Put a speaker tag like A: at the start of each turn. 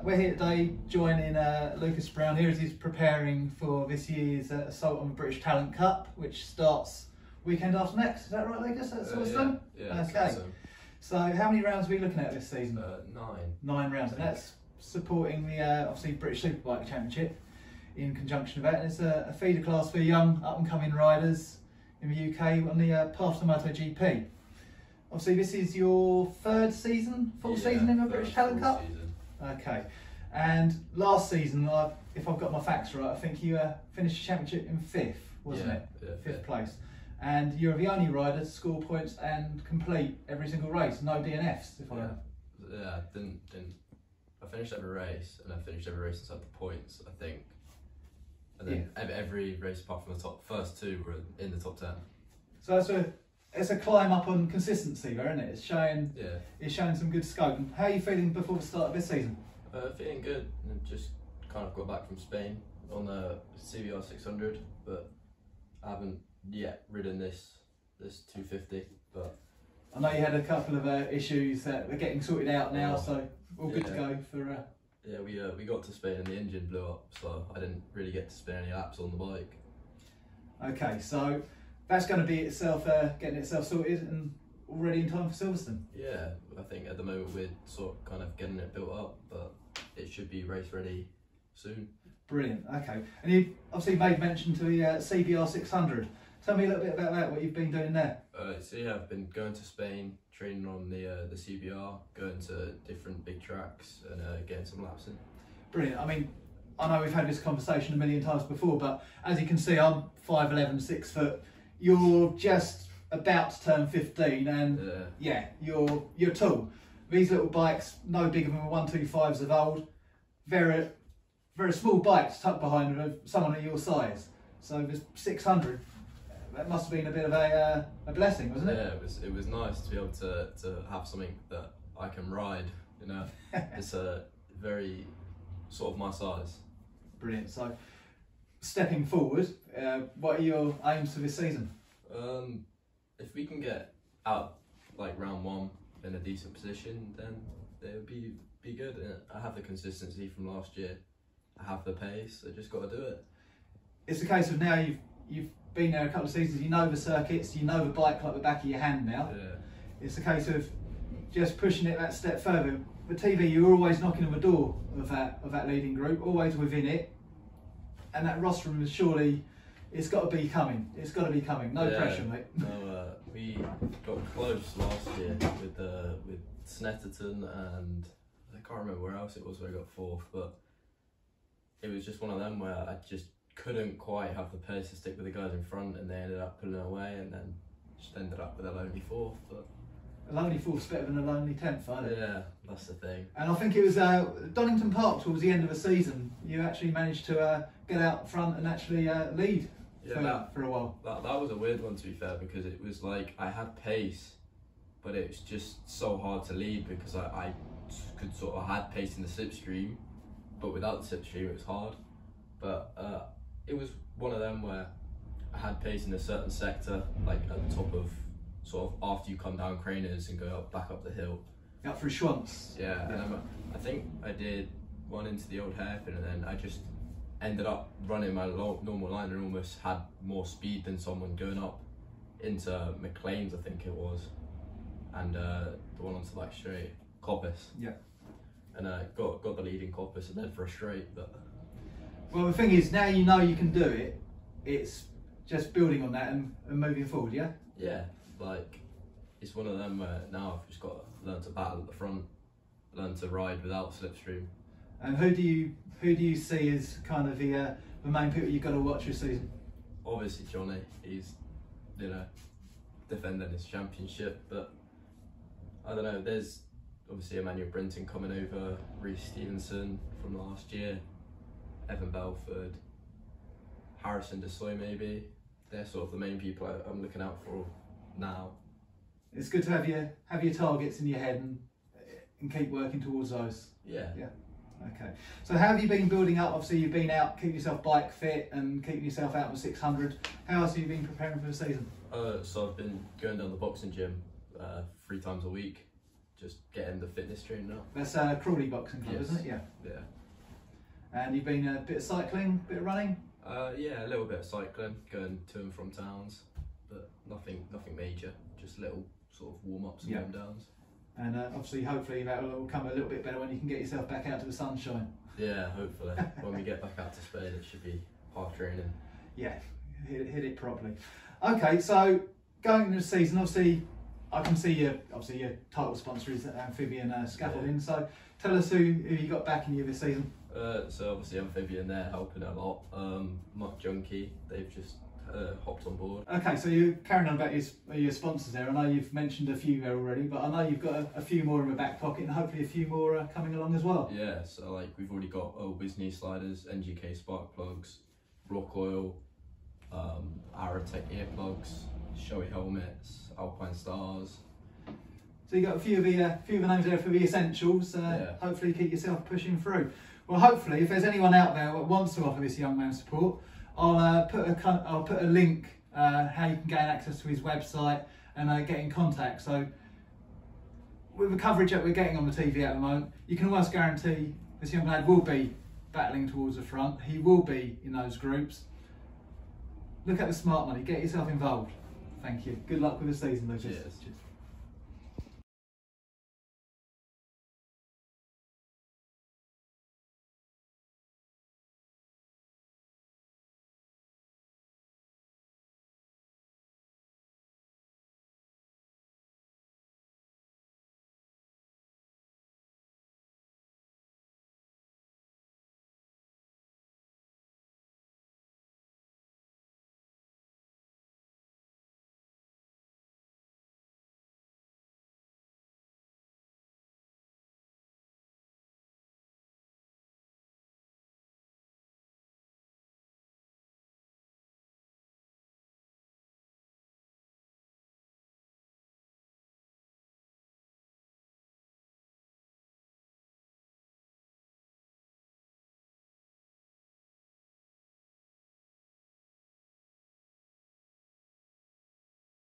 A: We're here today joining Lucas Brown here as he's preparing for this year's Assault on the British Talent Cup, which starts weekend after next. Is that right, Lucas? At Silverstone?
B: Yeah.
A: Okay. Awesome. So how many rounds are we looking at this season?
B: 9.
A: 9 rounds, and that's supporting the obviously British Superbike Championship in conjunction with that. And it's a feeder class for young up-and-coming riders in the UK on the path to MotoGP. Obviously, this is your third season, full season in the British Talent Cup?
B: Season.
A: Okay. And last season, if I've got my facts right, I think you finished the championship in 5th, wasn't it?
B: Yeah,
A: 5th place. And you're the only rider to score points and complete every single race, no DNFs.
B: I didn't. I finished every race, and I finished every race inside the points, I think. And then every race apart from the first 2 were in the top 10.
A: So it's a climb up on consistency there, isn't it? It's showing some good scope. And how are you feeling before the start of this season?
B: Feeling good. And just kind of got back from Spain on the CBR 600, but I haven't yet ridden this 250. But
A: I know you had a couple of issues that are getting sorted out now, so all good to go for.
B: Yeah, we got to Spain and the engine blew up, so I didn't really get to spin any laps on the bike.
A: Okay, so that's going to be itself getting itself sorted and already in time for Silverstone.
B: Yeah, I think at the moment we're sort of kind of getting it built up, but it should be race ready soon.
A: Brilliant. Okay, and you obviously made mention to the CBR 600. Tell me a little bit about that. What you've been doing there?
B: So yeah, I've been going to Spain, training on the CBR, going to different big tracks and getting some laps in.
A: Brilliant. I mean, I know we've had this conversation a million times before, but as you can see, I'm 5'11", 6 foot. You're just about to turn 15, and you're tall. These little bikes, no bigger than 125s of old, very small bikes tucked behind someone of your size. So the 600. That must have been a bit of a blessing, wasn't it?
B: Yeah, it was nice to be able to have something that I can ride. You know, it's a very sort of my size.
A: Brilliant. So, stepping forward, what are your aims for this season?
B: If we can get out like round 1 in a decent position, then it would be good. And I have the consistency from last year. I have the pace. I just got to do it.
A: It's a case of now you've been there a couple of seasons, you know the circuits, you know the bike like the back of your hand now.
B: Yeah.
A: It's a case of just pushing it that step further. With TV, you're always knocking on the door of that leading group, always within it. And that rostrum is surely, it's got to be coming. It's got to be coming. No pressure, mate.
B: No, we got close last year with Snetterton, and I can't remember where else it was where I got 4th, but it was just one of them where I just couldn't quite have the pace to stick with the guys in front, and they ended up pulling away, and then just ended up with a lonely 4th. But
A: a lonely 4th's better than a lonely 10th, isn't it?
B: Yeah, that's the thing.
A: And I think it was Donington Park towards the end of the season, you actually managed to get out front and actually lead for a while.
B: That was a weird one, to be fair, because it was like I had pace, but it was just so hard to lead because I could sort of had pace in the slipstream, but without the slipstream it was hard. But it was one of them where I had pace in a certain sector, like at the top of sort of after you come down Craners and go back up the hill.
A: Up through Schwantz.
B: Yeah, and I think I did one into the old hairpin, and then I just ended up running my normal line and almost had more speed than someone going up into McLean's, I think it was, and the one onto like straight, Coppice.
A: Yeah.
B: And got the lead in Coppice and then for a straight, but.
A: Well, the thing is, now you know you can do it, it's just building on that and moving forward, yeah?
B: Yeah, like, it's one of them where now I've just got to learn to battle at the front, learn to ride without slipstream.
A: And who do you see as kind of the main people you've got to watch this season?
B: Obviously Johnny, he's, you know, defending his championship, but I don't know, there's obviously Emmanuel Brinton coming over, Reece Stevenson from last year, Evan Belford, Harrison Desoy maybe. They're sort of the main people I'm looking out for now.
A: It's good to have your targets in your head and keep working towards those.
B: Yeah.
A: Yeah. Okay. So how have you been building up? Obviously you've been out keeping yourself bike fit and keeping yourself out on 600. How else have you been preparing for the season?
B: So I've been going down the boxing gym 3 times a week, just getting the fitness training up.
A: That's Crawley Boxing Club,
B: Yes.
A: isn't it? Yeah.
B: Yeah.
A: And you've been a bit of cycling, bit of running?
B: Yeah, a little bit of cycling, going to and from towns, but nothing major, just little sort of warm-ups and warm-downs.
A: And obviously, hopefully that will come a little bit better when you can get yourself back out to the sunshine.
B: Yeah, hopefully. When we get back out to Spain, it should be hard training.
A: Yeah, hit it properly. Okay, so going into the season, obviously, I can see your title sponsor is Amphibian Scaffolding. So tell us who you got backing you this season.
B: So obviously Amphibian, they're helping a lot. Mutt Junkie, they've just hopped on board. Okay,
A: so you're carrying on about your sponsors there. I know you've mentioned a few there already, but I know you've got a few more in the back pocket and hopefully a few more coming along as well.
B: Yeah, so like we've already got Wiz knee sliders, NGK spark plugs, Rock Oil, Aerotech earplugs, Shoei helmets, Alpine Stars.
A: So you got a few of the names there for the essentials. Hopefully keep yourself pushing through. Well, hopefully if there's anyone out there that wants to offer this young man support, I'll put a link how you can gain access to his website and get in contact. So with the coverage that we're getting on the TV at the moment, you can almost guarantee this young lad will be battling towards the front. He will be in those groups. Look at the smart money. Get yourself involved. Thank you. Good luck with the season, Lucas.
B: Cheers.